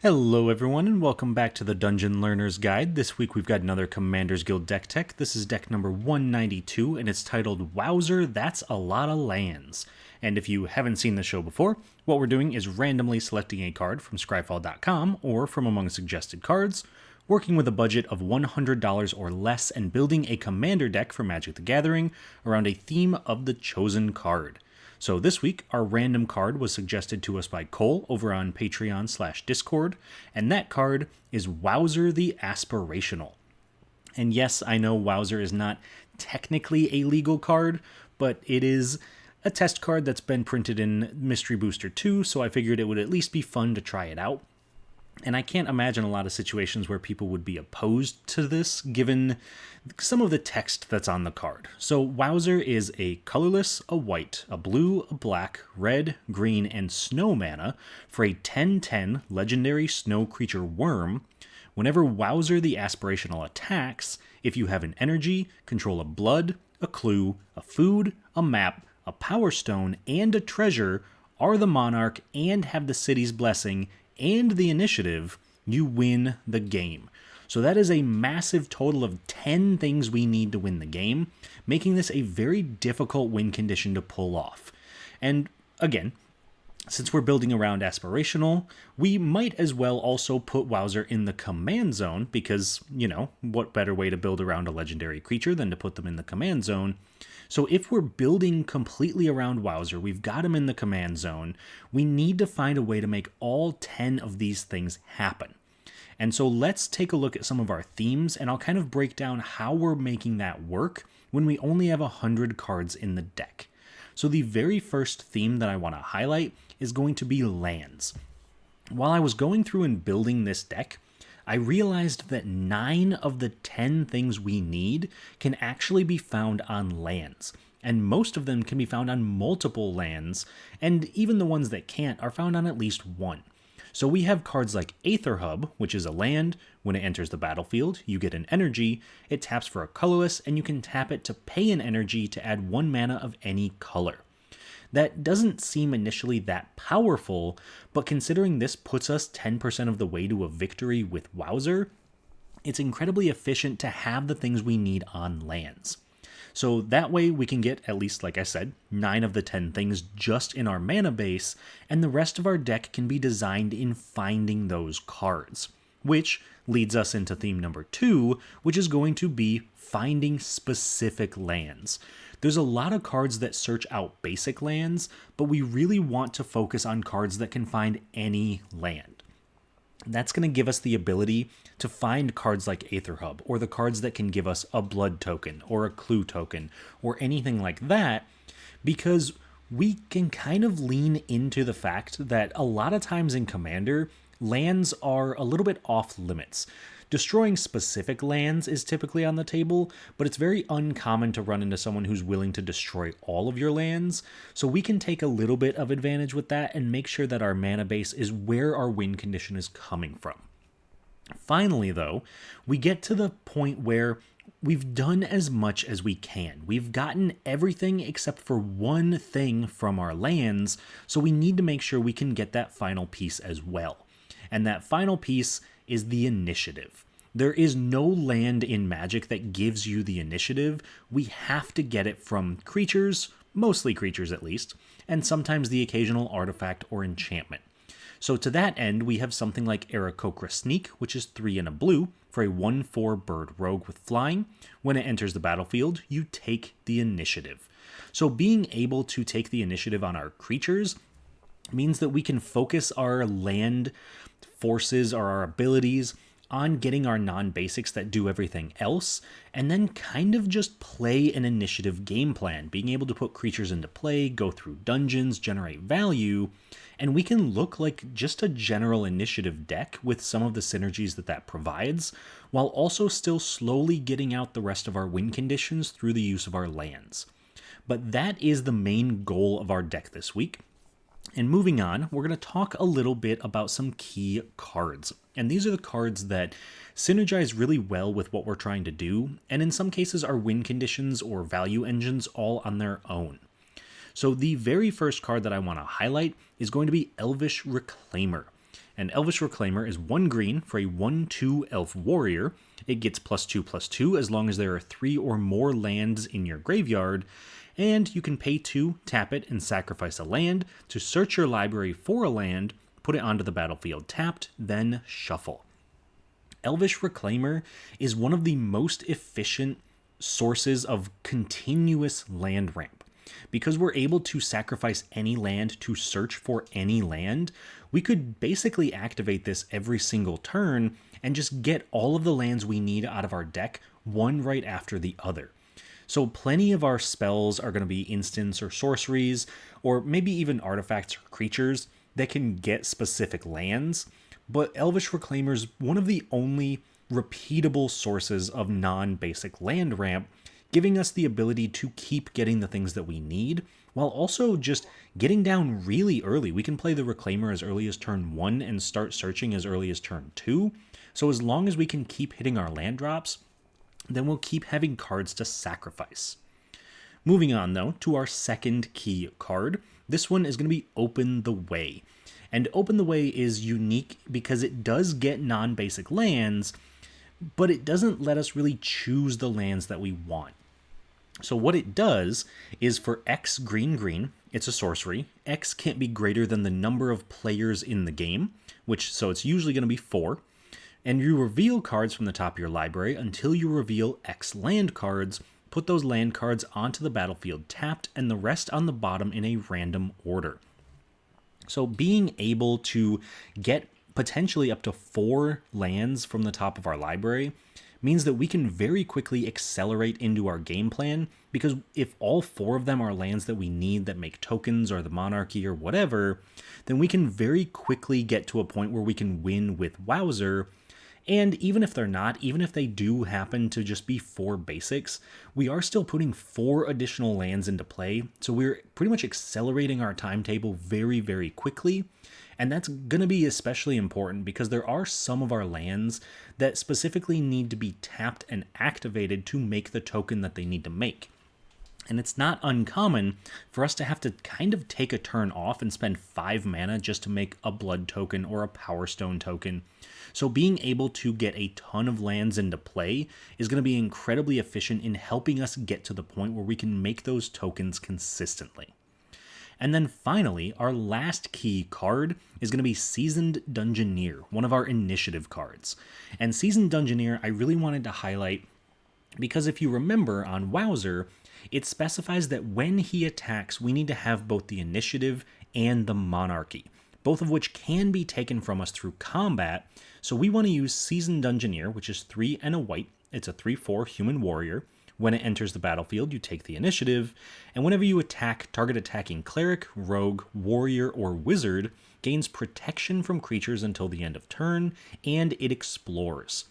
Hello everyone and welcome back to the Dungeon Learner's Guide. This week we've got another Commander's Guild deck tech. This is deck number 192 and it's titled Wowzer, That's a Lot of Lands. And if you haven't seen the show before, what we're doing is randomly selecting a card from scryfall.com or from among suggested cards, working with a budget of $100 or less and building a commander deck for Magic the Gathering around a theme of the chosen card. So this week, our random card was suggested to us by Cole over on Patreon/Discord, and that card is Wowzer the Aspirational. And yes, I know Wowzer is not technically a legal card, but it is a test card that's been printed in Mystery Booster 2, so I figured it would at least be fun to try it out. And I can't imagine a lot of situations where people would be opposed to this, given some of the text that's on the card. So Wowzer is a colorless, a white, a blue, a black, red, green, and snow mana for a 10/10 legendary snow creature worm. Whenever Wowzer the Aspirational attacks, if you have an energy, control a blood, a clue, a food, a map, a power stone, and a treasure, are the monarch, and have the city's blessing and the initiative, you win the game. So that is a massive total of 10 things we need to win the game, making this a very difficult win condition to pull off. And again, since we're building around Aspirational, we might as well also put Wowzer in the command zone because, what better way to build around a legendary creature than to put them in the command zone? So if we're building completely around Wowzer, we've got him in the command zone, we need to find a way to make all 10 of these things happen. And so let's take a look at some of our themes, and I'll kind of break down how we're making that work when we only have 100 cards in the deck. So the very first theme that I want to highlight is going to be lands. While I was going through and building this deck, I realized that 9 of the 10 things we need can actually be found on lands, and most of them can be found on multiple lands, and even the ones that can't are found on at least one. So we have cards like Aether Hub, which is a land. When it enters the battlefield, you get an energy, it taps for a colorless, and you can tap it to pay an energy to add 1 mana of any color. That doesn't seem initially that powerful, but considering this puts us 10% of the way to a victory with Wowzer, it's incredibly efficient to have the things we need on lands. So that way we can get, at least like I said, 9 of the 10 things just in our mana base, and the rest of our deck can be designed in finding those cards. Which leads us into theme number 2, which is going to be finding specific lands. There's a lot of cards that search out basic lands, but we really want to focus on cards that can find any land. That's going to give us the ability to find cards like Aether Hub, or the cards that can give us a blood token, or a clue token, or anything like that, because we can kind of lean into the fact that a lot of times in Commander, lands are a little bit off limits. Destroying specific lands is typically on the table, but it's very uncommon to run into someone who's willing to destroy all of your lands, so we can take a little bit of advantage with that and make sure that our mana base is where our win condition is coming from. Finally, though, we get to the point where we've done as much as we can. We've gotten everything except for one thing from our lands, so we need to make sure we can get that final piece as well. And that final piece is the initiative. There is no land in Magic that gives you the initiative. We have to get it from creatures, mostly creatures at least, and sometimes the occasional artifact or enchantment. So to that end, we have something like Aarakocra Sneak, which is 3 and a blue, for a 1/4 bird rogue with flying. When it enters the battlefield, you take the initiative. So being able to take the initiative on our creatures means that we can focus our land forces or our abilities on getting our non-basics that do everything else, and then kind of just play an initiative game plan, being able to put creatures into play, go through dungeons, generate value, and we can look like just a general initiative deck with some of the synergies that provides, while also still slowly getting out the rest of our win conditions through the use of our lands. But that is the main goal of our deck this week. And moving on, we're going to talk a little bit about some key cards. And these are the cards that synergize really well with what we're trying to do, and in some cases are win conditions or value engines all on their own. So the very first card that I want to highlight is going to be Elvish Reclaimer. An Elvish Reclaimer is 1 green for a 1/2 elf warrior. It gets +2/+2 as long as there are 3 or more lands in your graveyard, and you can pay 2, tap it, and sacrifice a land to search your library for a land, put it onto the battlefield tapped, then shuffle. Elvish Reclaimer is one of the most efficient sources of continuous land ramp. Because we're able to sacrifice any land to search for any land, we could basically activate this every single turn and just get all of the lands we need out of our deck, one right after the other. So plenty of our spells are going to be instants or sorceries, or maybe even artifacts or creatures that can get specific lands, but Elvish Reclaimer is one of the only repeatable sources of non-basic land ramp, giving us the ability to keep getting the things that we need, while also just getting down really early. We can play the Reclaimer as early as turn 1 and start searching as early as turn 2, so as long as we can keep hitting our land drops, then we'll keep having cards to sacrifice. Moving on, though, to our second key card. This one is going to be Open the Way. And Open the Way is unique because it does get non-basic lands, but it doesn't let us really choose the lands that we want. So what it does is for X green, it's a sorcery. X can't be greater than the number of players in the game, so it's usually going to be 4. And you reveal cards from the top of your library until you reveal X land cards. Put those land cards onto the battlefield tapped, and the rest on the bottom in a random order. So being able to get potentially up to 4 lands from the top of our library means that we can very quickly accelerate into our game plan, because if all 4 of them are lands that we need that make tokens or the monarchy or whatever, then we can very quickly get to a point where we can win with Wowzer. And even if they're not, even if they do happen to just be 4 basics, we are still putting 4 additional lands into play, so we're pretty much accelerating our timetable very, very quickly. And that's going to be especially important because there are some of our lands that specifically need to be tapped and activated to make the token that they need to make. And it's not uncommon for us to have to kind of take a turn off and spend 5 mana just to make a blood token or a power stone token. So being able to get a ton of lands into play is going to be incredibly efficient in helping us get to the point where we can make those tokens consistently. And then finally, our last key card is going to be Seasoned Dungeoneer, one of our initiative cards. And Seasoned Dungeoneer I really wanted to highlight because if you remember on Wowzer, it specifies that when he attacks, we need to have both the initiative and the monarchy, both of which can be taken from us through combat. So we want to use Seasoned Dungeoneer, which is 3 and a white. It's a 3/4 human warrior. When it enters the battlefield, you take the initiative, and whenever you attack, target attacking cleric, rogue, warrior, or wizard gains protection from creatures until the end of turn, and it explores.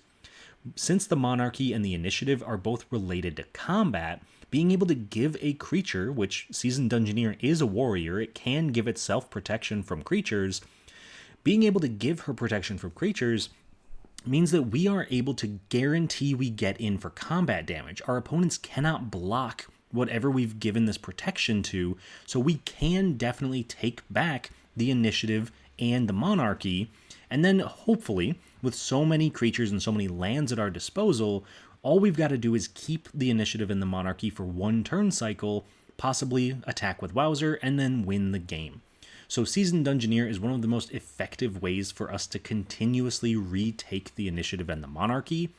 Since the monarchy and the initiative are both related to combat, being able to give a creature, which Seasoned Dungeoneer is a warrior, it can give itself protection from creatures. Being able to give her protection from creatures means that we are able to guarantee we get in for combat damage. Our opponents cannot block whatever we've given this protection to, so we can definitely take back the initiative and the monarchy, and then hopefully, with so many creatures and so many lands at our disposal, all we've got to do is keep the initiative and the monarchy for 1 turn cycle, possibly attack with Wowzer, and then win the game. So Seasoned Dungeoneer is one of the most effective ways for us to continuously retake the initiative and the monarchy,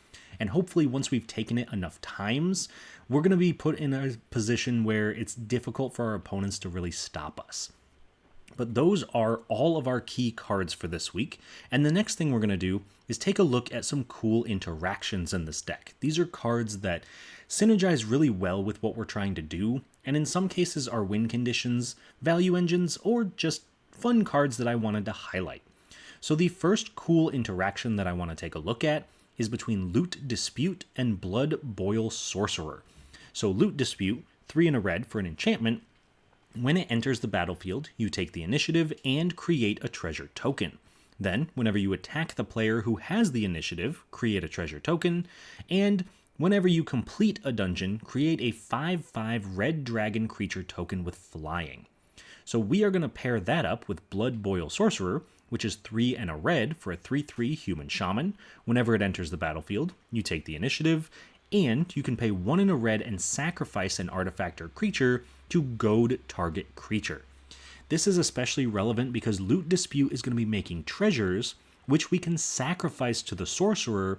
and hopefully once we've taken it enough times, we're going to be put in a position where it's difficult for our opponents to really stop us. But those are all of our key cards for this week, and the next thing we're going to do is take a look at some cool interactions in this deck. These are cards that synergize really well with what we're trying to do, and in some cases are win conditions, value engines, or just fun cards that I wanted to highlight. So the first cool interaction that I want to take a look at is between Loot Dispute and Blood Boil Sorcerer. So Loot Dispute, 3 and a red for an enchantment. When it enters the battlefield, you take the initiative and create a treasure token. Then, whenever you attack the player who has the initiative, create a treasure token, and whenever you complete a dungeon, create a 5/5 red dragon creature token with flying. So we are going to pair that up with Blood Boil Sorcerer, which is 3 and a red for a 3/3 human shaman. Whenever it enters the battlefield, you take the initiative, and you can pay 1 and a red and sacrifice an artifact or creature to goad target creature. This is especially relevant because Loot Dispute is going to be making treasures, which we can sacrifice to the sorcerer,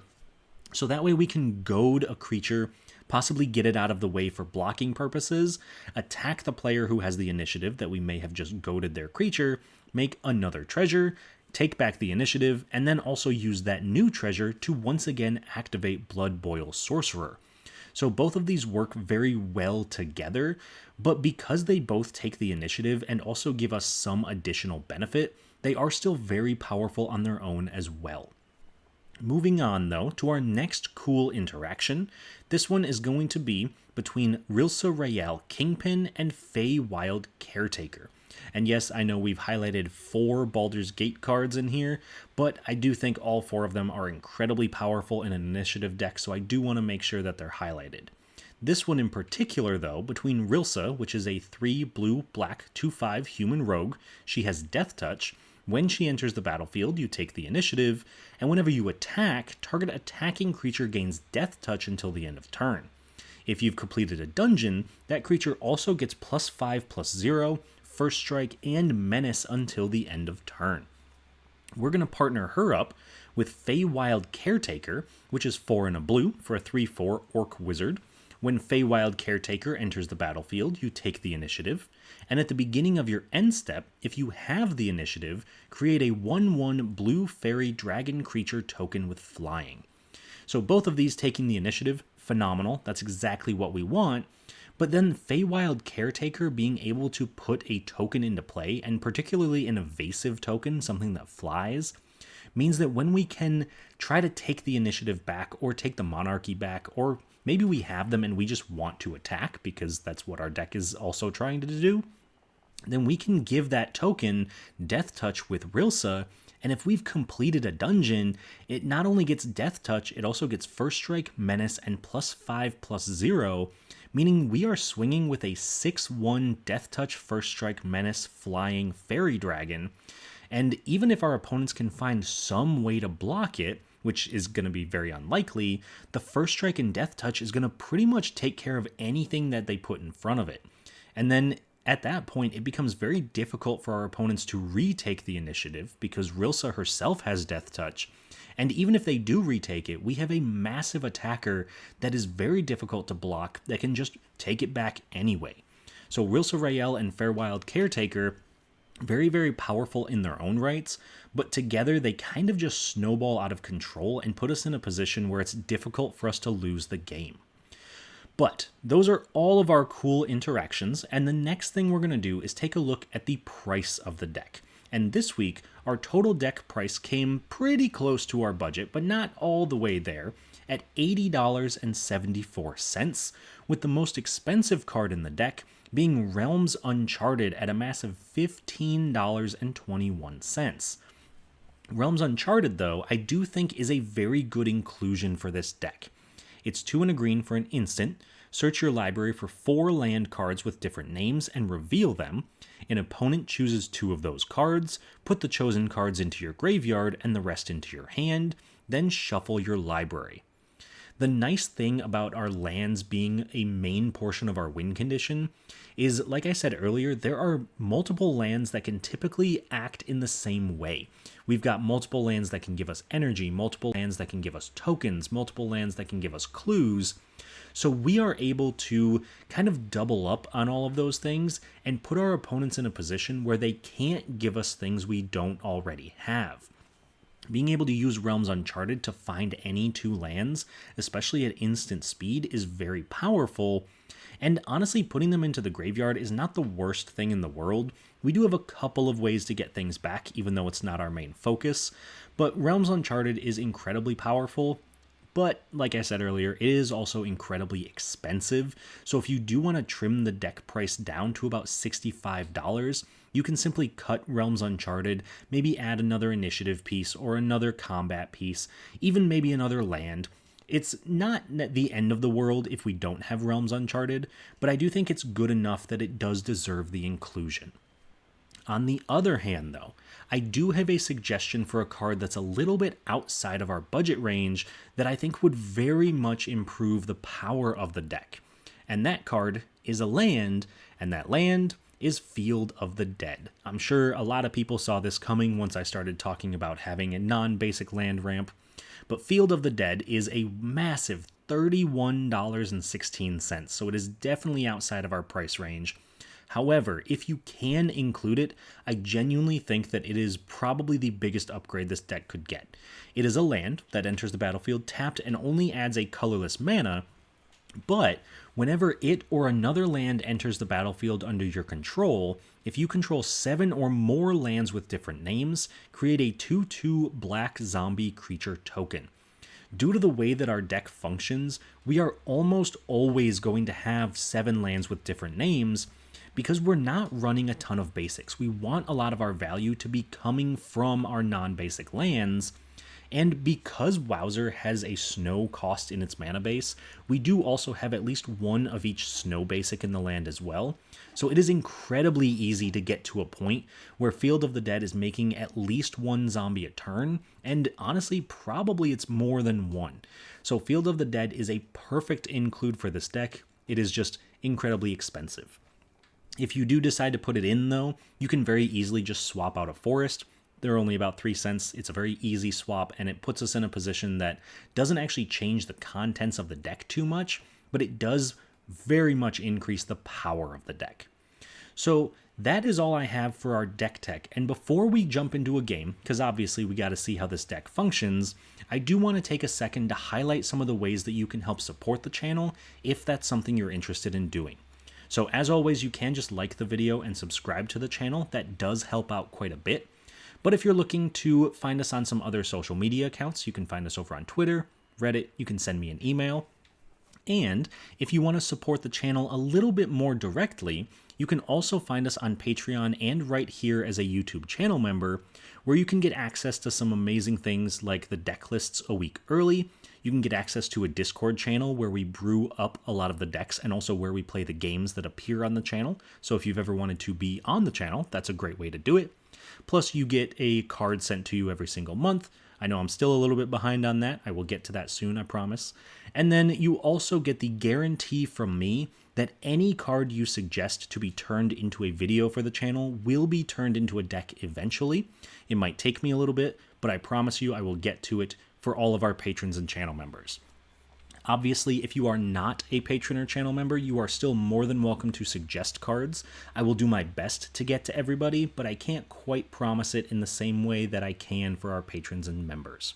so that way we can goad a creature, possibly get it out of the way for blocking purposes, attack the player who has the initiative that we may have just goaded their creature, make another treasure, take back the initiative, and then also use that new treasure to once again activate Blood Boil Sorcerer. So both of these work very well together, but because they both take the initiative and also give us some additional benefit, they are still very powerful on their own as well. Moving on, though, to our next cool interaction. This one is going to be between Rilsa Rael Kingpin and Feywild Caretaker. And yes, I know we've highlighted 4 Baldur's Gate cards in here, but I do think all 4 of them are incredibly powerful in an initiative deck, so I do want to make sure that they're highlighted. This one in particular, though, between Rilsa, which is a 3 blue-black 2/5 human rogue, she has Death Touch. When she enters the battlefield, you take the initiative, and whenever you attack, target attacking creature gains Death Touch until the end of turn. If you've completed a dungeon, that creature also gets +5/+0, First Strike, and Menace until the end of turn. We're going to partner her up with Feywild Caretaker, which is 4 and a blue for a 3/4 Orc Wizard. When Feywild Caretaker enters the battlefield, you take the initiative, and at the beginning of your end step, if you have the initiative, create a 1/1 blue fairy dragon creature token with flying. So both of these taking the initiative, phenomenal, that's exactly what we want. But then Feywild Caretaker being able to put a token into play, and particularly an evasive token, something that flies, means that when we can try to take the initiative back or take the monarchy back, or maybe we have them and we just want to attack because that's what our deck is also trying to do, then we can give that token Death Touch with Rilsa, and if we've completed a dungeon, it not only gets Death Touch, it also gets First Strike, Menace, and +5/+0, meaning we are swinging with a 6/1 Death Touch, First Strike, Menace, flying fairy dragon, and even if our opponents can find some way to block it, which is going to be very unlikely, the First Strike and Death Touch is going to pretty much take care of anything that they put in front of it. And then at that point, it becomes very difficult for our opponents to retake the initiative because Rilsa herself has Death Touch. And even if they do retake it, we have a massive attacker that is very difficult to block that can just take it back anyway. So Rilsa Rael and Feywild Caretaker, very, very powerful in their own rights, but together they kind of just snowball out of control and put us in a position where it's difficult for us to lose the game. But those are all of our cool interactions, and the next thing we're going to do is take a look at the price of the deck. And this week, our total deck price came pretty close to our budget, but not all the way there, at $80.74, with the most expensive card in the deck being Realms Uncharted at a massive $15.21. Realms Uncharted, though, I do think is a very good inclusion for this deck. It's 2 and a green for an instant. Search your library for 4 land cards with different names and reveal them. An opponent chooses 2 of those cards, put the chosen cards into your graveyard and the rest into your hand, then shuffle your library. The nice thing about our lands being a main portion of our win condition is, like I said earlier, there are multiple lands that can typically act in the same way. We've got multiple lands that can give us energy, multiple lands that can give us tokens, multiple lands that can give us clues. So we are able to kind of double up on all of those things and put our opponents in a position where they can't give us things we don't already have. Being able to use Realms Uncharted to find any 2 lands, especially at instant speed, is very powerful. And honestly, putting them into the graveyard is not the worst thing in the world. We do have a couple of ways to get things back, even though it's not our main focus. But Realms Uncharted is incredibly powerful. But, like I said earlier, it is also incredibly expensive. So if you do want to trim the deck price down to about $65, you can simply cut Realms Uncharted, maybe add another initiative piece or another combat piece, even maybe another land. It's not the end of the world if we don't have Realms Uncharted, but I do think it's good enough that it does deserve the inclusion. On the other hand, though, I do have a suggestion for a card that's a little bit outside of our budget range that I think would very much improve the power of the deck. And that card is a land, and that land is Field of the Dead. I'm sure a lot of people saw this coming once I started talking about having a non-basic land ramp, but Field of the Dead is a massive $31.16, so it is definitely outside of our price range. However, if you can include it, I genuinely think that it is probably the biggest upgrade this deck could get. It is a land that enters the battlefield tapped and only adds a colorless mana, but whenever it or another land enters the battlefield under your control, if you control 7 or more lands with different names, create a 2/2 black zombie creature token. Due to the way that our deck functions, we are almost always going to have 7 lands with different names because we're not running a ton of basics. We want a lot of our value to be coming from our non-basic lands. And because Wowzer has a snow cost in its mana base, we do also have at least one of each snow basic in the land as well. So it is incredibly easy to get to a point where Field of the Dead is making at least one zombie a turn, and honestly, probably it's more than one. So Field of the Dead is a perfect include for this deck. It is just incredibly expensive. If you do decide to put it in though, you can very easily just swap out a forest. They're only about 3 cents. It's a very easy swap, and it puts us in a position that doesn't actually change the contents of the deck too much, but it does very much increase the power of the deck. So that is all I have for our deck tech, and before we jump into a game, because obviously we got to see how this deck functions, I do want to take a second to highlight some of the ways that you can help support the channel if that's something you're interested in doing. So as always, you can just like the video and subscribe to the channel. That does help out quite a bit. But if you're looking to find us on some other social media accounts, you can find us over on Twitter, Reddit, you can send me an email. And if you want to support the channel a little bit more directly, you can also find us on Patreon and right here as a YouTube channel member, where you can get access to some amazing things like the deck lists a week early. You can get access to a Discord channel where we brew up a lot of the decks and also where we play the games that appear on the channel. So if you've ever wanted to be on the channel, that's a great way to do it. Plus, you get a card sent to you every single month. I know I'm still a little bit behind on that. I will get to that soon, I promise. And then you also get the guarantee from me that any card you suggest to be turned into a video for the channel will be turned into a deck eventually. It might take me a little bit, but I promise you I will get to it for all of our patrons and channel members. Obviously, if you are not a patron or channel member, you are still more than welcome to suggest cards. I will do my best to get to everybody, but I can't quite promise it in the same way that I can for our patrons and members.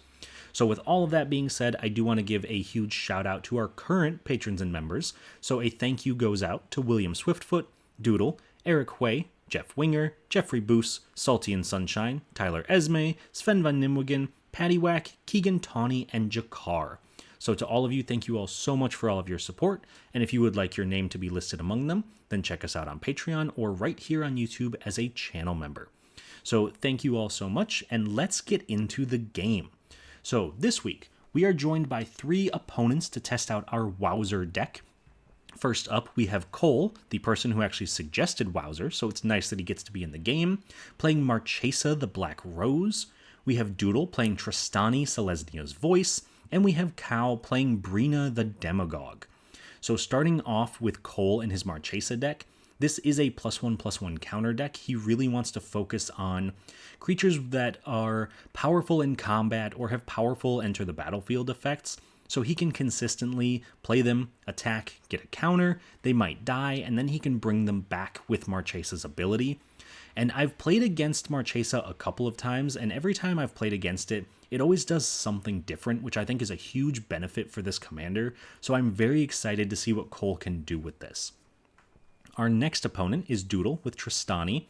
So with all of that being said, I do want to give a huge shout out to our current patrons and members. So a thank you goes out to William Swiftfoot, Doodle, Eric Hui, Jeff Winger, Jeffrey Boos, Salty and Sunshine, Tyler Esme, Sven Van Nimwegen, Patty Whack, Keegan Tawney, and Jakar. So to all of you, thank you all so much for all of your support, and if you would like your name to be listed among them, then check us out on Patreon or right here on YouTube as a channel member. So thank you all so much, and let's get into the game. So this week, we are joined by 3 opponents to test out our Wowzer deck. First up, we have Cole, the person who actually suggested Wowzer, so it's nice that he gets to be in the game, playing Marchesa the Black Rose. We have Doodle playing Tristani Selesnia's Voice, and we have Cow playing Brina the Demagogue. So starting off with Cole and his Marchesa deck, this is a +1/+1 counter deck. He really wants to focus on creatures that are powerful in combat or have powerful enter the battlefield effects, so he can consistently play them, attack, get a counter, they might die, and then he can bring them back with Marchesa's ability. And I've played against Marchesa a couple of times, and every time I've played against it, it always does something different, which I think is a huge benefit for this commander, so I'm very excited to see what Cole can do with this. Our next opponent is Doodle with Tristani.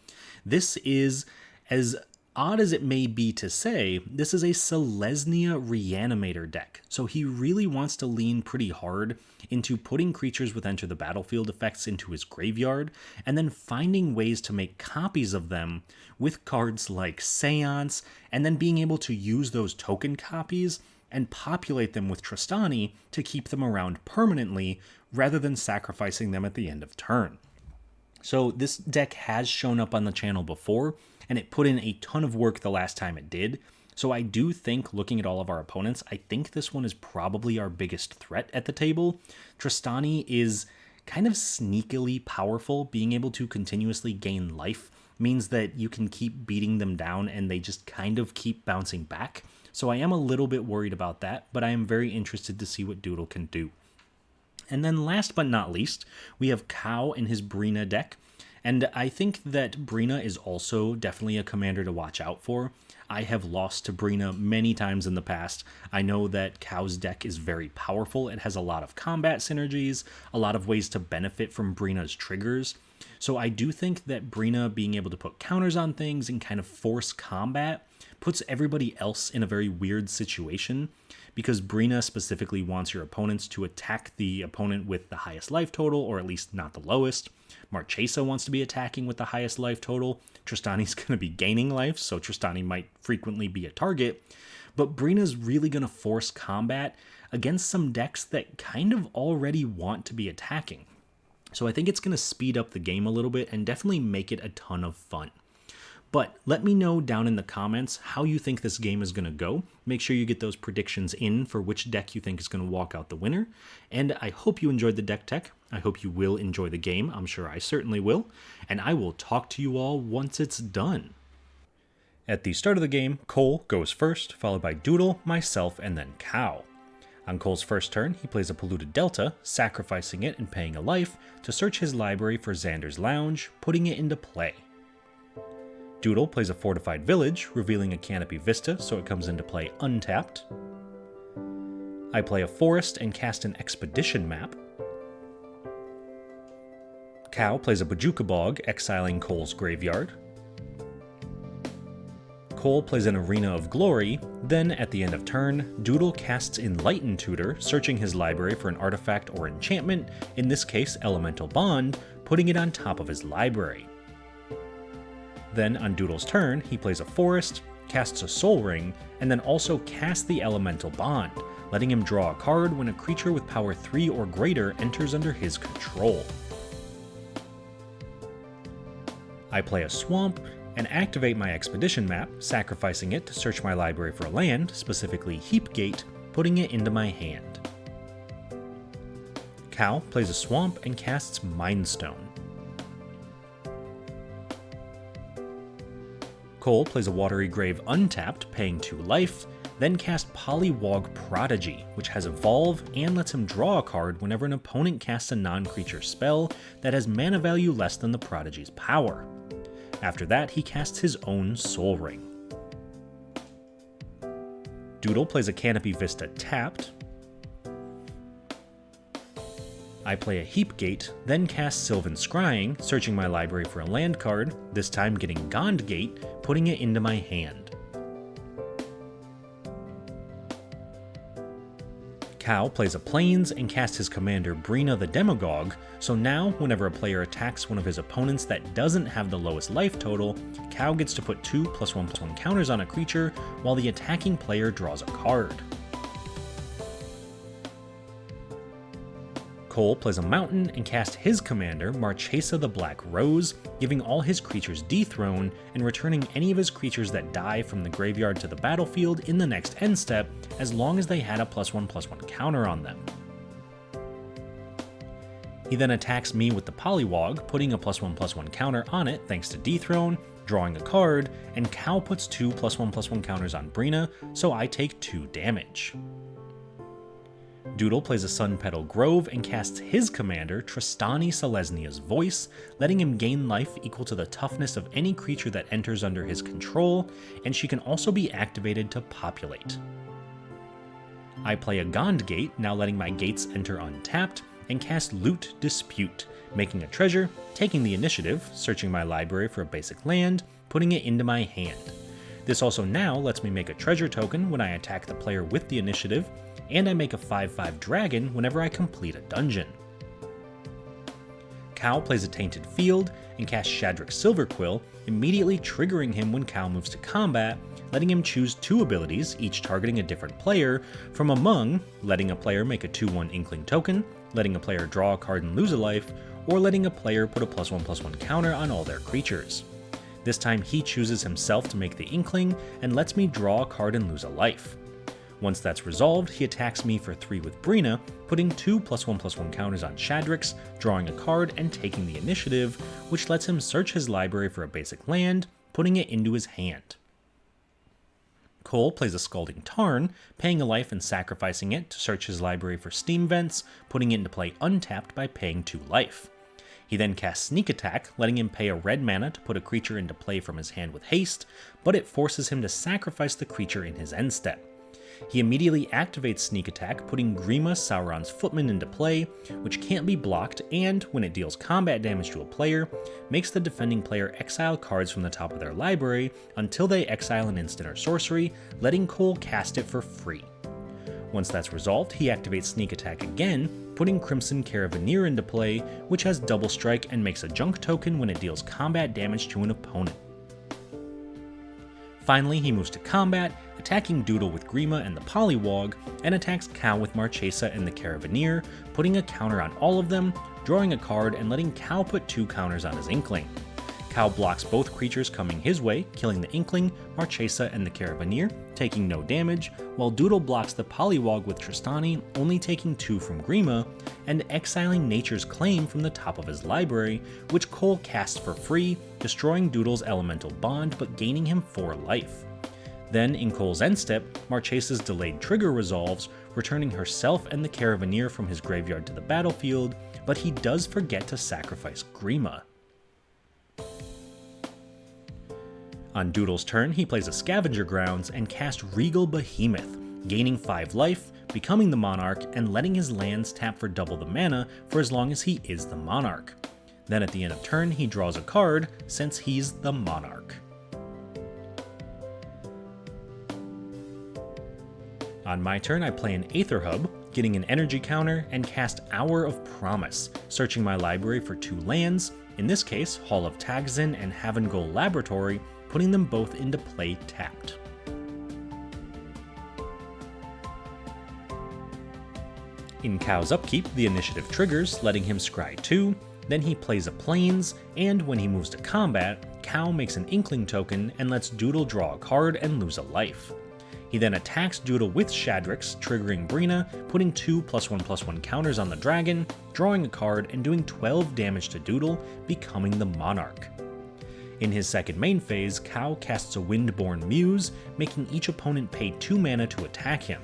This is, as odd as it may be to say, this is a Selesnya Reanimator deck, so he really wants to lean pretty hard into putting creatures with enter the battlefield effects into his graveyard, and then finding ways to make copies of them with cards like Seance, and then being able to use those token copies and populate them with Tristani to keep them around permanently, rather than sacrificing them at the end of turn. So this deck has shown up on the channel before, and it put in a ton of work the last time it did. So I do think, looking at all of our opponents, I think this one is probably our biggest threat at the table. Tristani is kind of sneakily powerful. Being able to continuously gain life means that you can keep beating them down and they just kind of keep bouncing back. So I am a little bit worried about that, but I am very interested to see what Doodle can do. And then last but not least, we have Cow in his Brina deck. And I think that Brina is also definitely a commander to watch out for. I have lost to Brina many times in the past. I know that Cow's deck is very powerful. It has a lot of combat synergies, a lot of ways to benefit from Brina's triggers. So I do think that Brina being able to put counters on things and kind of force combat puts everybody else in a very weird situation, because Brina specifically wants your opponents to attack the opponent with the highest life total, or at least not the lowest. Marchesa wants to be attacking with the highest life total. Tristani's going to be gaining life, so Tristani might frequently be a target. But Brina's really going to force combat against some decks that kind of already want to be attacking. So I think it's going to speed up the game a little bit and definitely make it a ton of fun. But let me know down in the comments how you think this game is going to go. Make sure you get those predictions in for which deck you think is going to walk out the winner. And I hope you enjoyed the deck tech. I hope you will enjoy the game. I'm sure I certainly will. And I will talk to you all once it's done. At the start of the game, Cole goes first, followed by Doodle, myself, and then Cow. On Cole's first turn, he plays a Polluted Delta, sacrificing it and paying a life to search his library for Xander's Lounge, putting it into play. Doodle plays a Fortified Village, revealing a Canopy Vista so it comes into play untapped. I play a Forest and cast an Expedition map. Cow plays a Bojuka Bog, exiling Cole's graveyard. Cole plays an Arena of Glory, then at the end of turn, Doodle casts Enlighten Tutor, searching his library for an artifact or enchantment, in this case Elemental Bond, putting it on top of his library. Then, on Doodle's turn, he plays a Forest, casts a Soul Ring, and then also casts the Elemental Bond, letting him draw a card when a creature with power 3 or greater enters under his control. I play a Swamp, and activate my Expedition map, sacrificing it to search my library for a land, specifically Heapgate, putting it into my hand. Cow plays a Swamp and casts Mindstone. Cole plays a Watery Grave untapped, paying 2 life, then cast Polywog Prodigy, which has Evolve and lets him draw a card whenever an opponent casts a non-creature spell that has mana value less than the Prodigy's power. After that, he casts his own Soul Ring. Doodle plays a Canopy Vista tapped. I play a Heapgate, then cast Sylvan Scrying, searching my library for a land card, this time getting Gondgate, putting it into my hand. Cow plays a Plains and casts his commander Brina the Demagogue, so now whenever a player attacks one of his opponents that doesn't have the lowest life total, Cow gets to put 2 +1/+1 counters on a creature while the attacking player draws a card. Cole plays a Mountain and casts his commander, Marchesa the Black Rose, giving all his creatures Dethrone and returning any of his creatures that die from the graveyard to the battlefield in the next end step, as long as they had a +1/+1 counter on them. He then attacks me with the Polywog, putting a +1/+1 counter on it thanks to Dethrone, drawing a card, and Cow puts 2 +1/+1 counters on Brina, so I take 2 damage. Doodle plays a Sun Petal Grove and casts his commander, Tristani Selesnia's Voice, letting him gain life equal to the toughness of any creature that enters under his control, and she can also be activated to populate. I play a Gondgate, now letting my gates enter untapped, and cast Loot Dispute, making a treasure, taking the initiative, searching my library for a basic land, putting it into my hand. This also now lets me make a treasure token when I attack the player with the initiative, and I make a 5/5 dragon whenever I complete a dungeon. Cow plays a Tainted Field and casts Shadric Silverquill, immediately triggering him when Cow moves to combat, letting him choose 2 abilities, each targeting a different player, from among letting a player make a 2/1 Inkling token, letting a player draw a card and lose a life, or letting a player put a +1/+1 counter on all their creatures. This time he chooses himself to make the Inkling and lets me draw a card and lose a life. Once that's resolved, he attacks me for 3 with Brina, putting 2 +1/+1 counters on Shadrax, drawing a card and taking the initiative, which lets him search his library for a basic land, putting it into his hand. Cole plays a Scalding Tarn, paying a life and sacrificing it to search his library for Steam Vents, putting it into play untapped by paying 2 life. He then casts Sneak Attack, letting him pay a red mana to put a creature into play from his hand with haste, but it forces him to sacrifice the creature in his end step. He immediately activates Sneak Attack, putting Grima, Sauron's Footman, into play, which can't be blocked, and, when it deals combat damage to a player, makes the defending player exile cards from the top of their library until they exile an instant or sorcery, letting Cole cast it for free. Once that's resolved, he activates Sneak Attack again, putting Crimson Caravaneer into play, which has Double Strike and makes a junk token when it deals combat damage to an opponent. Finally, he moves to combat, attacking Doodle with Grima and the Pollywog, and attacks Cal with Marchesa and the Caravaneer, putting a counter on all of them, drawing a card and letting Cal put 2 counters on his Inkling. Cal blocks both creatures coming his way, killing the Inkling, Marchesa, and the Caravaneer, taking no damage, while Doodle blocks the Pollywog with Tristani, only taking 2 from Grima, and exiling Nature's Claim from the top of his library, which Cole casts for free, destroying Doodle's elemental bond but gaining him 4 life. Then, in Cole's end step, Marchesa's delayed trigger resolves, returning herself and the Caravaneer from his graveyard to the battlefield, but he does forget to sacrifice Grima. On Doodle's turn, he plays a Scavenger Grounds and casts Regal Behemoth, gaining 5 life, becoming the Monarch, and letting his lands tap for double the mana for as long as he is the Monarch. Then at the end of turn, he draws a card, since he's the Monarch. On my turn, I play an Aether Hub, getting an energy counter, and cast Hour of Promise, searching my library for 2 lands, in this case, Hall of Tagazin and Havengul Laboratory, putting them both into play tapped. In Cal's upkeep, the initiative triggers, letting him scry 2, then he plays a Plains, and when he moves to combat, Cal makes an Inkling token and lets Doodle draw a card and lose a life. He then attacks Doodle with Shadrax, triggering Brina, putting 2 +1/+1 counters on the dragon, drawing a card and doing 12 damage to Doodle, becoming the Monarch. In his second main phase, Cal casts a Windborn Muse, making each opponent pay 2 mana to attack him.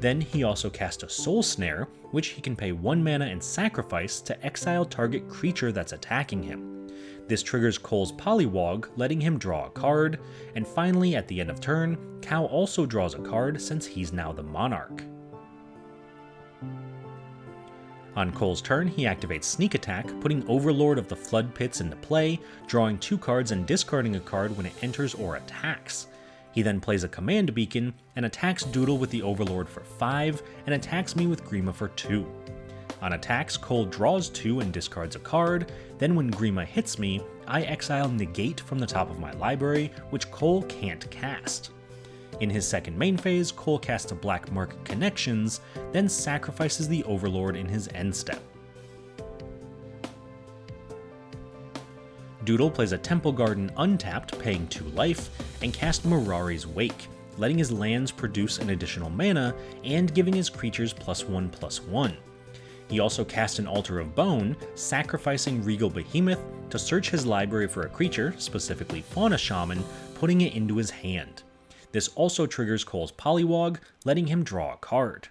Then he also casts a Soul Snare, which he can pay 1 mana and sacrifice to exile target creature that's attacking him. This triggers Cole's Pollywog, letting him draw a card, and finally at the end of turn, Cal also draws a card since he's now the Monarch. On Cole's turn, he activates Sneak Attack, putting Overlord of the Flood Pits into play, drawing 2 cards and discarding a card when it enters or attacks. He then plays a Command Beacon and attacks Doodle with the Overlord for 5 and attacks me with Grima for 2. On attacks, Cole draws 2 and discards a card, then when Grima hits me, I exile Negate from the top of my library, which Cole can't cast. In his second main phase, Cole casts a Black Market Connections, then sacrifices the Overlord in his end step. Doodle plays a Temple Garden untapped, paying 2 life, and casts Mirari's Wake, letting his lands produce an additional mana and giving his creatures +1/+1. He also casts an Altar of Bone, sacrificing Regal Behemoth to search his library for a creature, specifically Fauna Shaman, putting it into his hand. This also triggers Cole's Pollywog, letting him draw a card.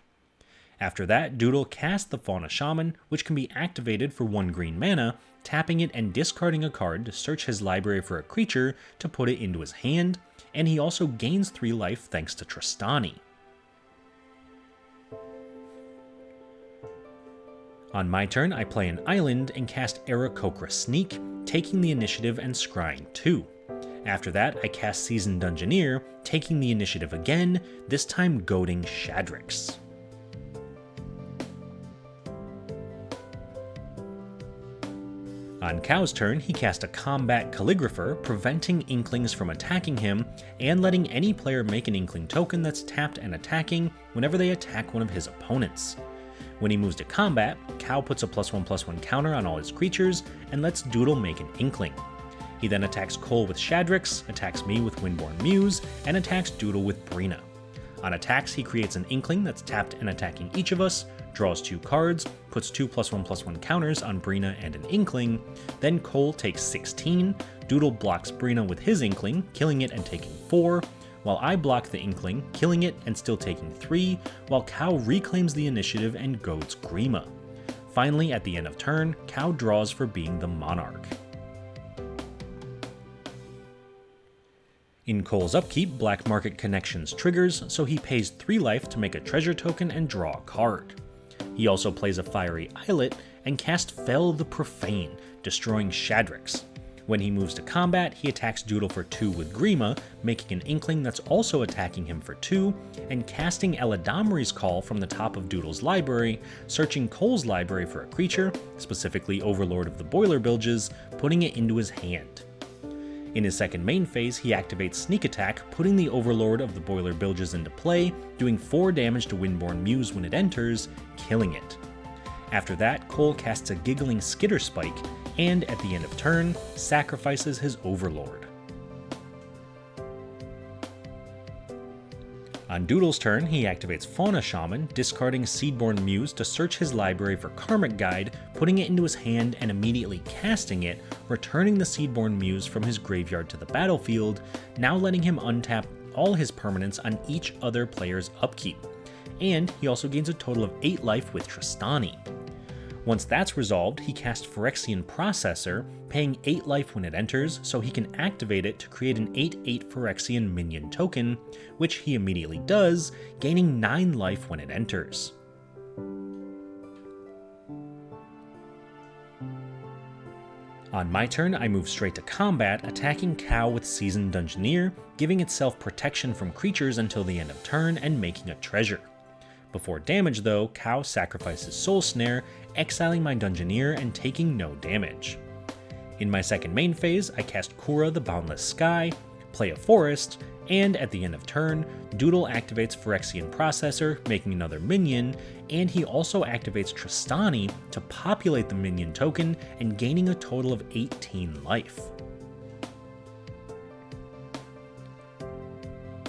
After that, Doodle casts the Fauna Shaman, which can be activated for 1 green mana, tapping it and discarding a card to search his library for a creature to put it into his hand, and he also gains 3 life thanks to Tristani. On my turn, I play an island and cast Aarakocra Sneak, taking the initiative and scrying 2. After that, I cast Seasoned Dungeoneer, taking the initiative again, this time goading Shadrax. On Cow's turn, he cast a Combat Calligrapher, preventing Inklings from attacking him, and letting any player make an Inkling token that's tapped and attacking whenever they attack one of his opponents. When he moves to combat, Cow puts a +1/+1 counter on all his creatures and lets Doodle make an Inkling. He then attacks Cole with Shadrix, attacks me with Windborn Muse, and attacks Doodle with Brina. On attacks, he creates an Inkling that's tapped and attacking each of us, draws 2 cards, puts 2 +1/+1 counters on Brina and an Inkling, then Cole takes 16, Doodle blocks Brina with his Inkling, killing it and taking 4, while I block the Inkling, killing it and still taking 3, while Cow reclaims the initiative and goads Grima. Finally, at the end of turn, Cow draws for being the Monarch. In Cole's upkeep, Black Market Connections triggers, so he pays 3 life to make a treasure token and draw a card. He also plays a Fiery Islet and casts Fell the Profane, destroying Shadrix. When he moves to combat, he attacks Doodle for 2 with Grima, making an Inkling that's also attacking him for 2, and casting Eladamri's Call from the top of Doodle's library, searching Cole's library for a creature, specifically Overlord of the Boiler Bilges, putting it into his hand. In his second main phase, he activates Sneak Attack, putting the Overlord of the Boiler Bilges into play, doing 4 damage to Windborn Muse when it enters, killing it. After that, Cole casts a Giggling Skitter Spike, and at the end of turn, sacrifices his Overlord. On Doodle's turn, he activates Fauna Shaman, discarding Seedborn Muse to search his library for Karmic Guide, putting it into his hand and immediately casting it, returning the Seedborn Muse from his graveyard to the battlefield, now letting him untap all his permanents on each other player's upkeep. And he also gains a total of 8 life with Tristani. Once that's resolved, he casts Phyrexian Processor, paying 8 life when it enters, so he can activate it to create an 8/8 Phyrexian minion token, which he immediately does, gaining 9 life when it enters. On my turn, I move straight to combat, attacking Cow with Seasoned Dungeoneer, giving itself protection from creatures until the end of turn and making a treasure. Before damage though, Cow sacrifices Soul Snare, exiling my Dungeoneer and taking no damage. In my second main phase, I cast Kura the Boundless Sky, play a Forest, and at the end of turn, Doodle activates Phyrexian Processor, making another minion, and he also activates Tristani to populate the minion token and gaining a total of 18 life.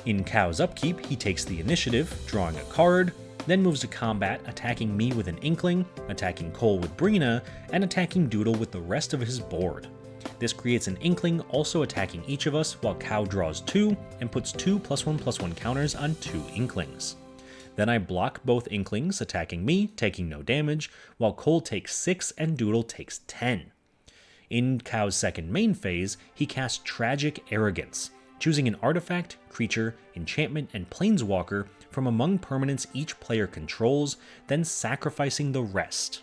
In Cow's upkeep, he takes the initiative, drawing a card, then moves to combat, attacking me with an Inkling, attacking Cole with Brina, and attacking Doodle with the rest of his board. This creates an Inkling, also attacking each of us, while Cow draws 2 and puts 2 +1/+1 counters on 2 Inklings. Then I block both Inklings, attacking me, taking no damage, while Cole takes 6 and Doodle takes 10. In Cow's second main phase, he casts Tragic Arrogance, choosing an artifact, creature, enchantment, and planeswalker from among permanents each player controls, then sacrificing the rest.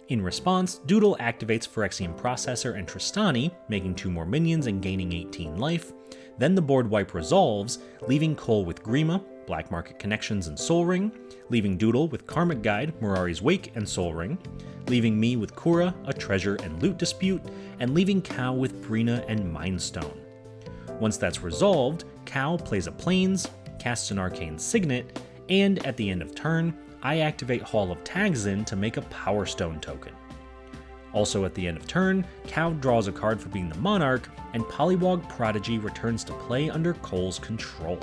In response, Doodle activates Phyrexian Processor and Tristani, making 2 more minions and gaining 18 life. Then the board wipe resolves, leaving Cole with Grima, Black Market Connections, and Sol Ring, leaving Doodle with Karmic Guide, Mirari's Wake, and Sol Ring, leaving me with Kura, a Treasure and Loot Dispute, and leaving Cow with Brina and Mindstone. Once that's resolved, Cow plays a Plains, casts an Arcane Signet, and at the end of turn, I activate Hall of Tagzin to make a Power Stone token. Also at the end of turn, Cow draws a card for being the Monarch, and Polywog Prodigy returns to play under Cole's control.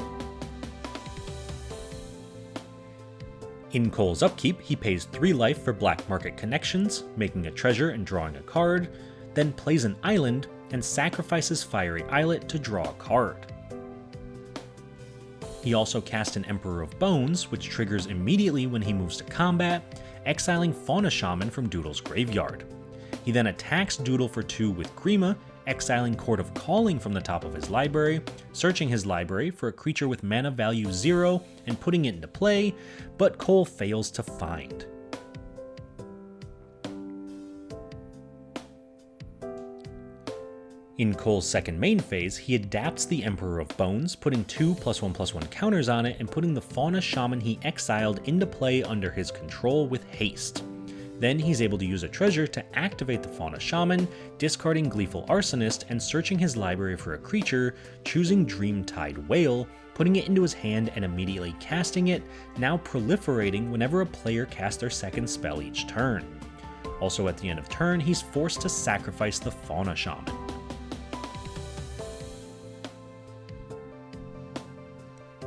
In Cole's upkeep, he pays 3 life for Black Market Connections, making a treasure and drawing a card, then plays an island and sacrifices Fiery Islet to draw a card. He also casts an Emperor of Bones, which triggers immediately when he moves to combat, exiling Fauna Shaman from Doodle's graveyard. He then attacks Doodle for 2 with Grima, exiling Court of Calling from the top of his library, searching his library for a creature with mana value 0 and putting it into play, but Cole fails to find. In Cole's second main phase, he adapts the Emperor of Bones, putting 2 +1/+1 counters on it and putting the Fauna Shaman he exiled into play under his control with haste. Then he's able to use a treasure to activate the Fauna Shaman, discarding Gleeful Arsonist and searching his library for a creature, choosing Dreamtide Whale, putting it into his hand and immediately casting it, now proliferating whenever a player casts their second spell each turn. Also at the end of turn, he's forced to sacrifice the Fauna Shaman.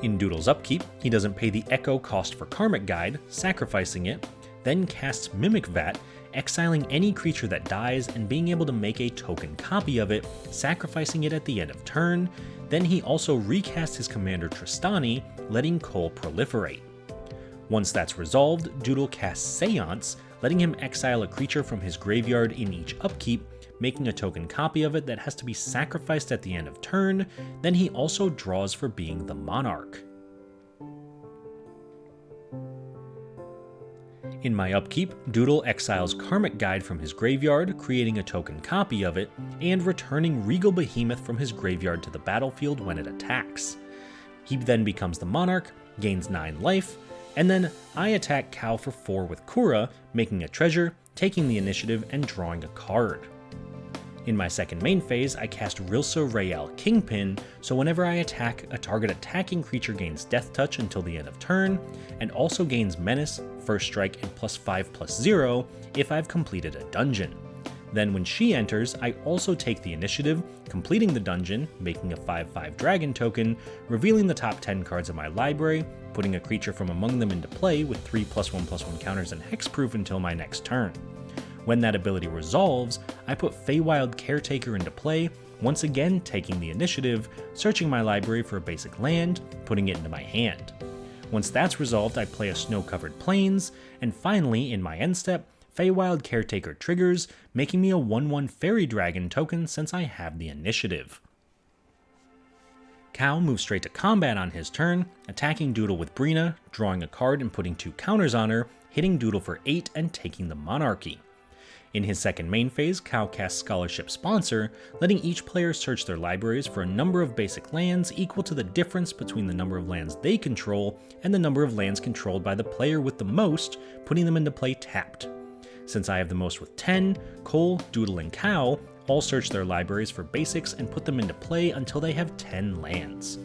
In Doodle's upkeep, he doesn't pay the Echo cost for Karmic Guide, sacrificing it, then casts Mimic Vat, exiling any creature that dies and being able to make a token copy of it, sacrificing it at the end of turn. Then he also recasts his commander Tristani, letting Cole proliferate. Once that's resolved, Doodle casts Seance, letting him exile a creature from his graveyard in each upkeep, making a token copy of it that has to be sacrificed at the end of turn. Then he also draws for being the Monarch. In my upkeep, Doodle exiles Karmic Guide from his graveyard, creating a token copy of it, and returning Regal Behemoth from his graveyard to the battlefield when it attacks. He then becomes the Monarch, gains 9 life, and then I attack Cal for 4 with Kura, making a treasure, taking the initiative, and drawing a card. In my second main phase, I cast Rilsa Rael Kingpin, so whenever I attack, a target attacking creature gains Death Touch until the end of turn, and also gains Menace, First Strike, and +5/+0 if I've completed a dungeon. Then when she enters, I also take the initiative, completing the dungeon, making a 5/5 dragon token, revealing the top 10 cards of my library, putting a creature from among them into play with 3 +1/+1 counters and hexproof until my next turn. When that ability resolves, I put Feywild Caretaker into play, once again taking the initiative, searching my library for a basic land, putting it into my hand. Once that's resolved, I play a Snow-Covered Plains, and finally, in my end step, Feywild Caretaker triggers, making me a 1/1 Fairy Dragon token since I have the initiative. Cal moves straight to combat on his turn, attacking Doodle with Brina, drawing a card and putting 2 counters on her, hitting Doodle for 8 and taking the Monarchy. In his second main phase, Cal casts Scholarship Sponsor, letting each player search their libraries for a number of basic lands equal to the difference between the number of lands they control and the number of lands controlled by the player with the most, putting them into play tapped. Since I have the most with 10, Cole, Doodle, and Cal all search their libraries for basics and put them into play until they have 10 lands.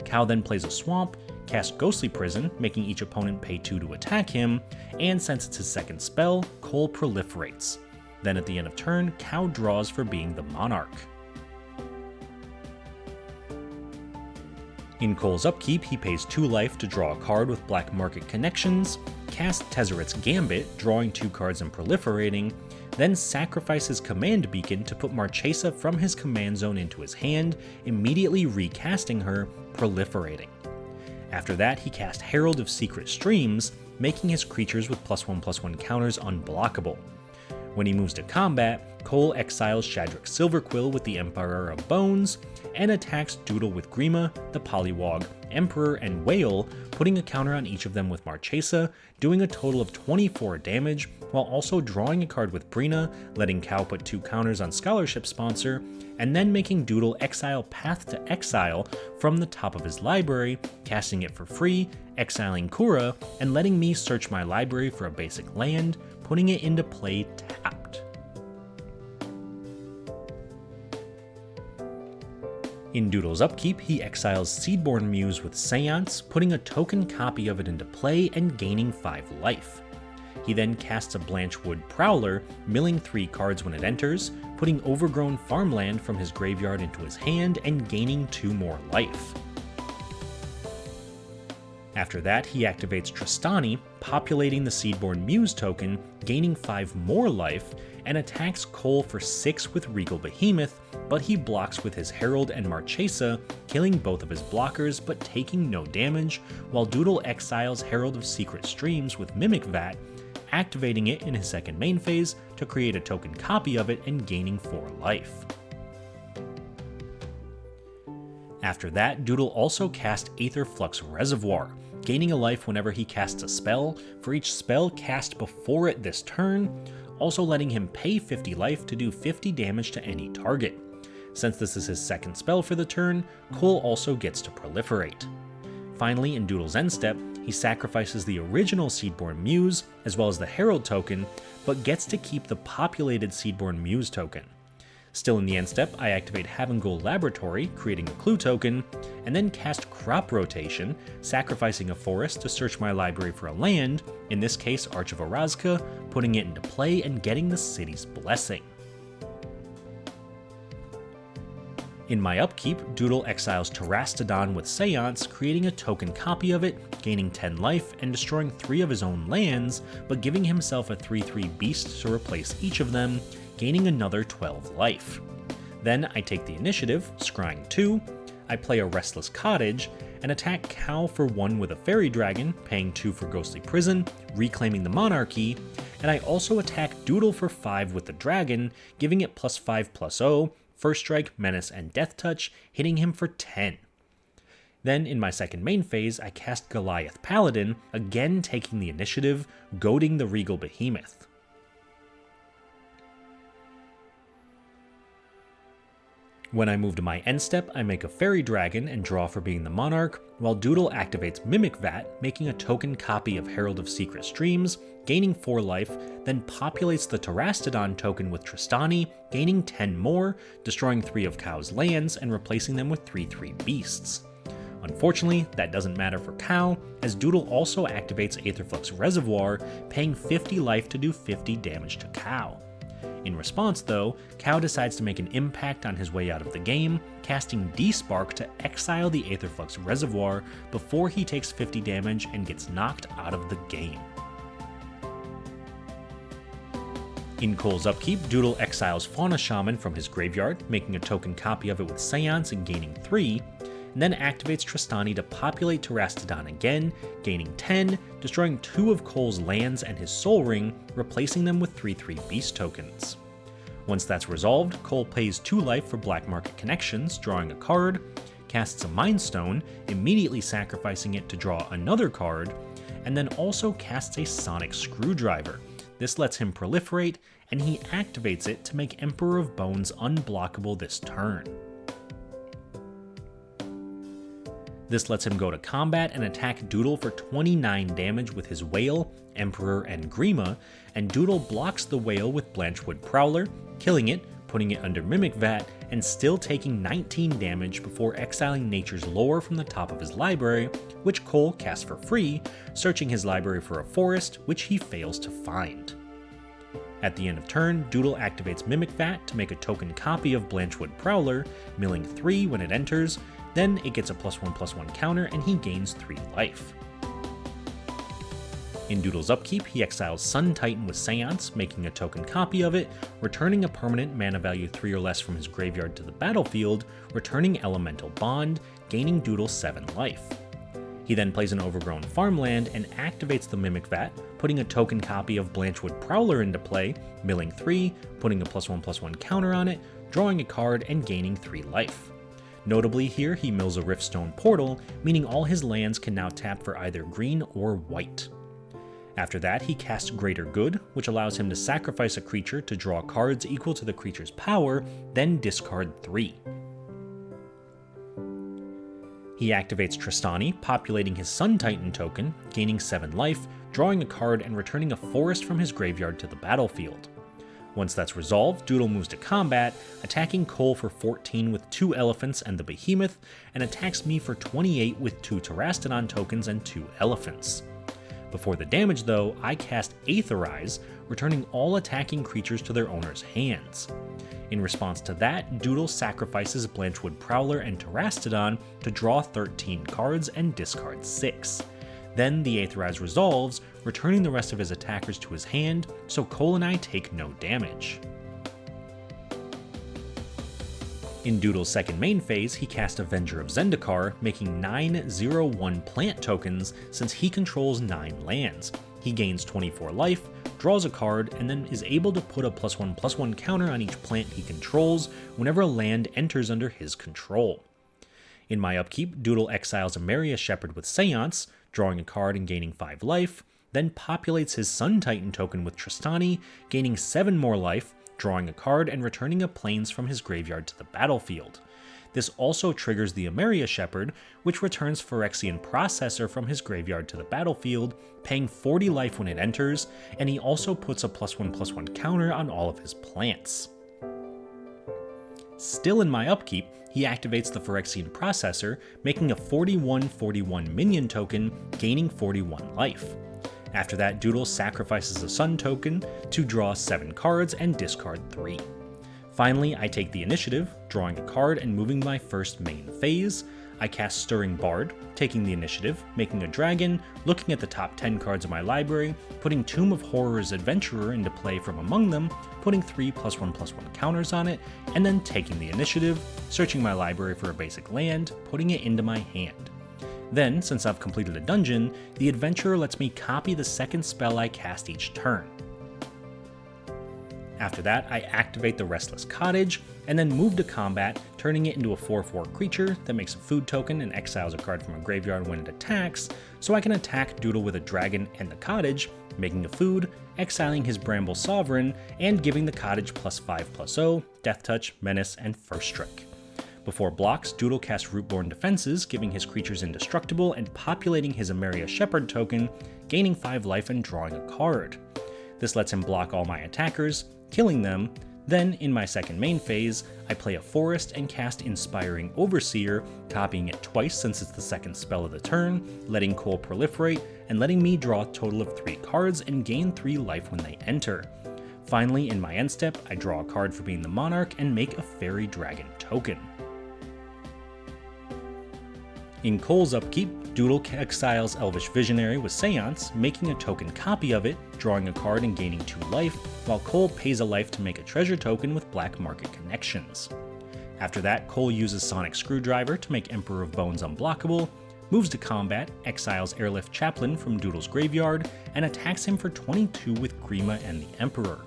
Cal then plays a Swamp, casts Ghostly Prison, making each opponent pay 2 to attack him, and since it's his second spell, Cole proliferates. Then at the end of turn, Cal draws for being the Monarch. In Cole's upkeep, he pays 2 life to draw a card with Black Market connections, casts Tezzeret's Gambit, drawing 2 cards and proliferating, then sacrifices Command Beacon to put Marchesa from his command zone into his hand, immediately recasting her, proliferating. After that, he cast Herald of Secret Streams, making his creatures with +1/+1 counters unblockable. When he moves to combat, Cole exiles Shadrach Silverquill with the Emperor of Bones, and attacks Doodle with Grima, the Pollywog, Emperor, and Whale, putting a counter on each of them with Marchesa, doing a total of 24 damage, while also drawing a card with Brina, letting Cal put 2 counters on Scholarship Sponsor, and then making Doodle exile Path to Exile from the top of his library, casting it for free, exiling Kura, and letting me search my library for a basic land, putting it into play tapped. In Doodle's upkeep, he exiles Seedborn Muse with Seance, putting a token copy of it into play and gaining 5 life. He then casts a Blanchwood Prowler, milling 3 cards when it enters, putting Overgrown Farmland from his graveyard into his hand and gaining 2 more life. After that, he activates Tristani, populating the Seedborn Muse token, gaining 5 more life, and attacks Cole for 6 with Regal Behemoth, but he blocks with his Herald and Marchesa, killing both of his blockers but taking no damage, while Doodle exiles Herald of Secret Streams with Mimic Vat, activating it in his second main phase to create a token copy of it and gaining 4 life. After that, Doodle also cast Aetherflux Reservoir, gaining a life whenever he casts a spell, for each spell cast before it this turn, also letting him pay 50 life to do 50 damage to any target. Since this is his second spell for the turn, Cole also gets to proliferate. Finally, in Doodle's end step, he sacrifices the original Seedborn Muse, as well as the Herald token, but gets to keep the populated Seedborn Muse token. Still in the end step, I activate Havengul Laboratory, creating a clue token, and then cast Crop Rotation, sacrificing a forest to search my library for a land, in this case Arch of Orazca, putting it into play and getting the city's blessing. In my upkeep, Doodle exiles Terastodon with Seance, creating a token copy of it, gaining 10 life, and destroying 3 of his own lands, but giving himself a 3/3 beast to replace each of them, gaining another 12 life. Then I take the initiative, scrying 2, I play a Restless Cottage, and attack Cow for 1 with a Fairy Dragon, paying 2 for Ghostly Prison, reclaiming the Monarchy, and I also attack Doodle for 5 with the Dragon, giving it +5/+0, First Strike, Menace, and Death Touch, hitting him for 10. Then, in my second main phase, I cast Goliath Paladin, again taking the initiative, goading the Regal Behemoth. When I move to my end step, I make a Fairy Dragon and draw for being the Monarch, while Doodle activates Mimic Vat, making a token copy of Herald of Secret Streams, gaining 4 life, then populates the Terastodon token with Tristani, gaining 10 more, destroying 3 of Cow's lands and replacing them with 3/3 beasts. Unfortunately, that doesn't matter for Cow, as Doodle also activates Aetherflux Reservoir, paying 50 life to do 50 damage to Cow. In response though, Cow decides to make an impact on his way out of the game, casting Despark to exile the Aetherflux Reservoir before he takes 50 damage and gets knocked out of the game. In Cole's upkeep, Doodle exiles Fauna Shaman from his graveyard, making a token copy of it with Seance and gaining 3, and then activates Tristani to populate Terastodon again, gaining 10, destroying 2 of Cole's lands and his Soul Ring, replacing them with 3/3 beast tokens. Once that's resolved, Cole pays 2 life for Black Market Connections, drawing a card, casts a Mind Stone, immediately sacrificing it to draw another card, and then also casts a Sonic Screwdriver. This lets him proliferate, and he activates it to make Emperor of Bones unblockable this turn. This lets him go to combat and attack Doodle for 29 damage with his Whale, Emperor, and Grima, and Doodle blocks the Whale with Blanchwood Prowler, killing it, putting it under Mimic Vat, and still taking 19 damage before exiling Nature's Lore from the top of his library, which Cole casts for free, searching his library for a forest, which he fails to find. At the end of turn, Doodle activates Mimic Vat to make a token copy of Blanchwood Prowler, milling 3 when it enters, then it gets a +1/+1 counter and he gains 3 life. In Doodle's upkeep, he exiles Sun Titan with Seance, making a token copy of it, returning a permanent mana value 3 or less from his graveyard to the battlefield, returning Elemental Bond, gaining Doodle 7 life. He then plays an Overgrown Farmland and activates the Mimic Vat, putting a token copy of Blanchwood Prowler into play, milling 3, putting a +1/+1 counter on it, drawing a card, and gaining 3 life. Notably here, he mills a Riftstone Portal, meaning all his lands can now tap for either green or white. After that, he casts Greater Good, which allows him to sacrifice a creature to draw cards equal to the creature's power, then discard 3. He activates Tristani, populating his Sun Titan token, gaining 7 life, drawing a card and returning a forest from his graveyard to the battlefield. Once that's resolved, Doodle moves to combat, attacking Cole for 14 with 2 elephants and the behemoth, and attacks me for 28 with 2 Terastodon tokens and 2 elephants. Before the damage though, I cast Aetherize, returning all attacking creatures to their owner's hands. In response to that, Doodle sacrifices Blanchwood Prowler and Terastodon to draw 13 cards and discard 6. Then the Aetherize resolves, returning the rest of his attackers to his hand, so Cole and I take no damage. In Doodle's second main phase, he cast Avenger of Zendikar, making 9 0/1 plant tokens since he controls 9 lands. He gains 24 life, draws a card, and then is able to put a +1/+1 counter on each plant he controls whenever a land enters under his control. In my upkeep, Doodle exiles Ameria Shepherd with Seance, drawing a card and gaining 5 life, then populates his Sun Titan token with Tristani, gaining 7 more life, drawing a card and returning a Plains from his graveyard to the battlefield. This also triggers the Ameria Shepherd, which returns Phyrexian Processor from his graveyard to the battlefield, paying 40 life when it enters, and he also puts a +1/+1 counter on all of his plants. Still in my upkeep, he activates the Phyrexian Processor, making a 41/41 minion token, gaining 41 life. After that, Doodle sacrifices a Sun token to draw 7 cards and discard 3. Finally, I take the initiative, drawing a card and moving my first main phase. I cast Stirring Bard, taking the initiative, making a dragon, looking at the top 10 cards of my library, putting Tomb of Horrors Adventurer into play from among them, putting 3 +1/+1 counters on it, and then taking the initiative, searching my library for a basic land, putting it into my hand. Then, since I've completed a dungeon, the Adventurer lets me copy the second spell I cast each turn. After that, I activate the Restless Cottage, and then move to combat, turning it into a 4/4 creature that makes a food token and exiles a card from a graveyard when it attacks, so I can attack Doodle with a dragon and the cottage, making a food, exiling his Bramble Sovereign, and giving the cottage +5/+0, Death Touch, Menace, and First Strike. Before blocks, Doodle casts Rootborn Defenses, giving his creatures indestructible and populating his Ameria Shepherd token, gaining 5 life and drawing a card. This lets him block all my attackers, killing them. Then, in my second main phase, I play a forest and cast Inspiring Overseer, copying it twice since it's the second spell of the turn, letting Cole proliferate, and letting me draw a total of 3 cards and gain 3 life when they enter. Finally, in my end step, I draw a card for being the Monarch and make a Fairy Dragon token. In Cole's upkeep, Doodle exiles Elvish Visionary with Seance, making a token copy of it, drawing a card and gaining 2 life, while Cole pays a life to make a treasure token with Black Market connections. After that, Cole uses Sonic Screwdriver to make Emperor of Bones unblockable, moves to combat, exiles Airlift Chaplain from Doodle's graveyard, and attacks him for 22 with Grima and the Emperor.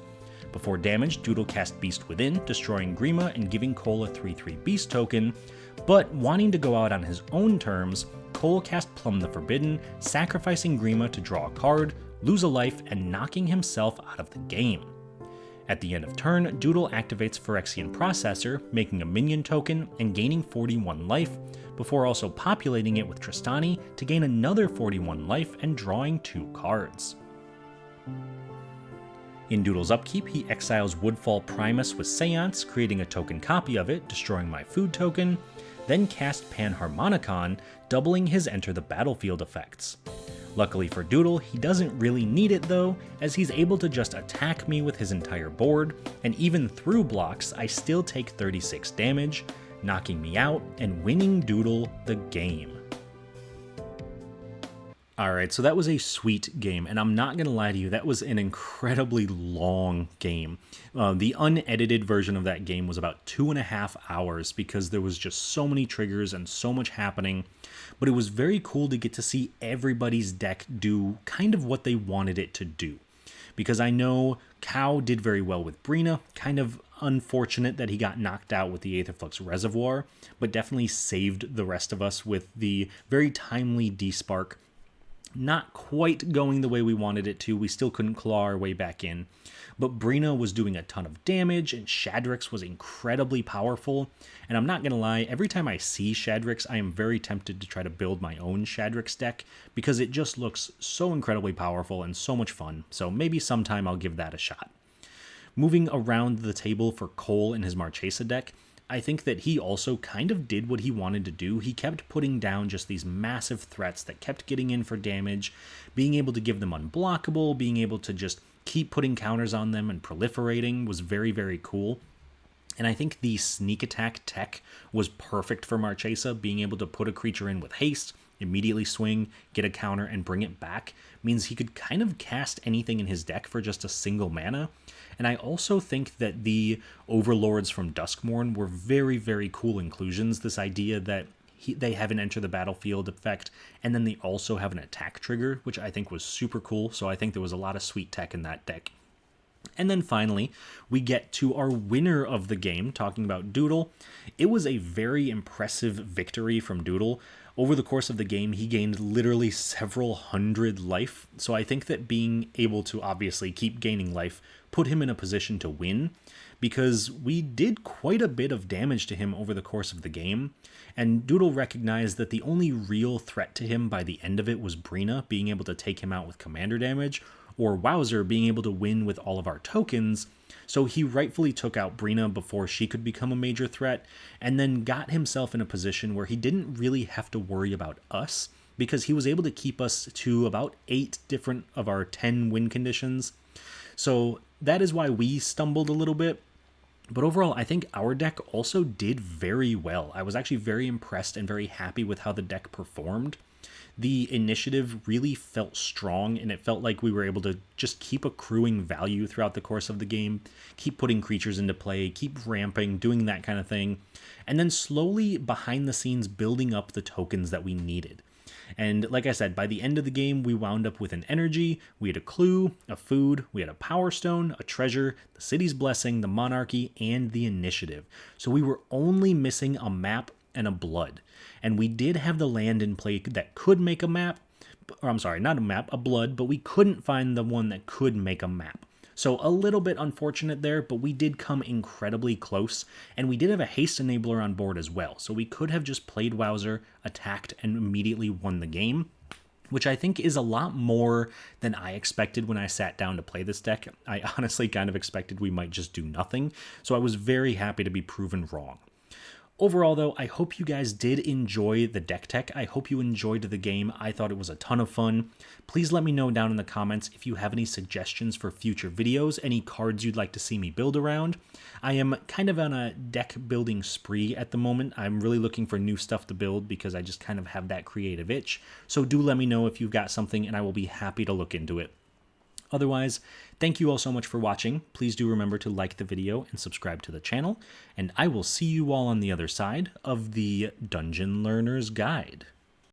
Before damage, Doodle casts Beast Within, destroying Grima and giving Cole a 3/3 Beast token, but wanting to go out on his own terms, Cole cast Plumb the Forbidden, sacrificing Grima to draw a card, lose a life, and knocking himself out of the game. At the end of turn, Doodle activates Phyrexian Processor, making a minion token and gaining 41 life, before also populating it with Tristani to gain another 41 life and drawing 2 cards. In Doodle's upkeep, he exiles Woodfall Primus with Seance, creating a token copy of it, destroying my food token, then cast Panharmonicon, doubling his Enter the Battlefield effects. Luckily for Doodle, he doesn't really need it though, as he's able to just attack me with his entire board, and even through blocks, I still take 36 damage, knocking me out and winning Doodle the game. Alright, so that was a sweet game, and I'm not going to lie to you, that was an incredibly long game. The unedited version of that game was about 2.5 hours because there was just so many triggers and so much happening, but it was very cool to get to see everybody's deck do kind of what they wanted it to do. Because I know Cow did very well with Brina, kind of unfortunate that he got knocked out with the Aetherflux Reservoir, but definitely saved the rest of us with the very timely Despark. Not quite going the way we wanted it to. We still couldn't claw our way back in. But Brina was doing a ton of damage, and Shadrix was incredibly powerful. And I'm not going to lie, every time I see Shadrix, I am very tempted to try to build my own Shadrix deck, because it just looks so incredibly powerful and so much fun. So maybe sometime I'll give that a shot. Moving around the table for Cole in his Marchesa deck, I think that he also kind of did what he wanted to do. He kept putting down just these massive threats that kept getting in for damage, being able to give them unblockable, being able to just keep putting counters on them and proliferating was very, very cool. And I think the sneak attack tech was perfect for Marchesa. Being able to put a creature in with haste, immediately swing, get a counter, and bring it back means he could kind of cast anything in his deck for just a single mana. And I also think that the Overlords from Duskmourn were very, very cool inclusions. This idea that they have an Enter the Battlefield effect, and then they also have an attack trigger, which I think was super cool. So I think there was a lot of sweet tech in that deck. And then finally, we get to our winner of the game, talking about Doodle. It was a very impressive victory from Doodle. Over the course of the game, he gained literally several hundred life, so I think that being able to obviously keep gaining life put him in a position to win, because we did quite a bit of damage to him over the course of the game, and Doodle recognized that the only real threat to him by the end of it was Brina being able to take him out with commander damage, or Wowzer being able to win with all of our tokens, so he rightfully took out Brina before she could become a major threat, and then got himself in a position where he didn't really have to worry about us, because he was able to keep us to about 8 different of our 10 win conditions. So that is why we stumbled a little bit. But overall, I think our deck also did very well. I was actually very impressed and very happy with how the deck performed. The initiative really felt strong, and it felt like we were able to just keep accruing value throughout the course of the game, keep putting creatures into play, keep ramping, doing that kind of thing, and then slowly behind the scenes building up the tokens that we needed. And like I said, by the end of the game, we wound up with an energy, we had a clue, a food, we had a power stone, a treasure, the city's blessing, the monarchy, and the initiative. So we were only missing a map and a blood. And we did have the land in play that could make a map, or I'm sorry, not a map, a blood, but we couldn't find the one that could make a map. So a little bit unfortunate there, but we did come incredibly close, and we did have a haste enabler on board as well, so we could have just played Wowzer, attacked, and immediately won the game, which I think is a lot more than I expected when I sat down to play this deck. I honestly kind of expected we might just do nothing, so I was very happy to be proven wrong. Overall, though, I hope you guys did enjoy the deck tech. I hope you enjoyed the game. I thought it was a ton of fun. Please let me know down in the comments if you have any suggestions for future videos, any cards you'd like to see me build around. I am kind of on a deck building spree at the moment. I'm really looking for new stuff to build because I just kind of have that creative itch. So do let me know if you've got something, and I will be happy to look into it. Otherwise, thank you all so much for watching. Please do remember to like the video and subscribe to the channel, and I will see you all on the other side of the Dungeon Learner's Guide.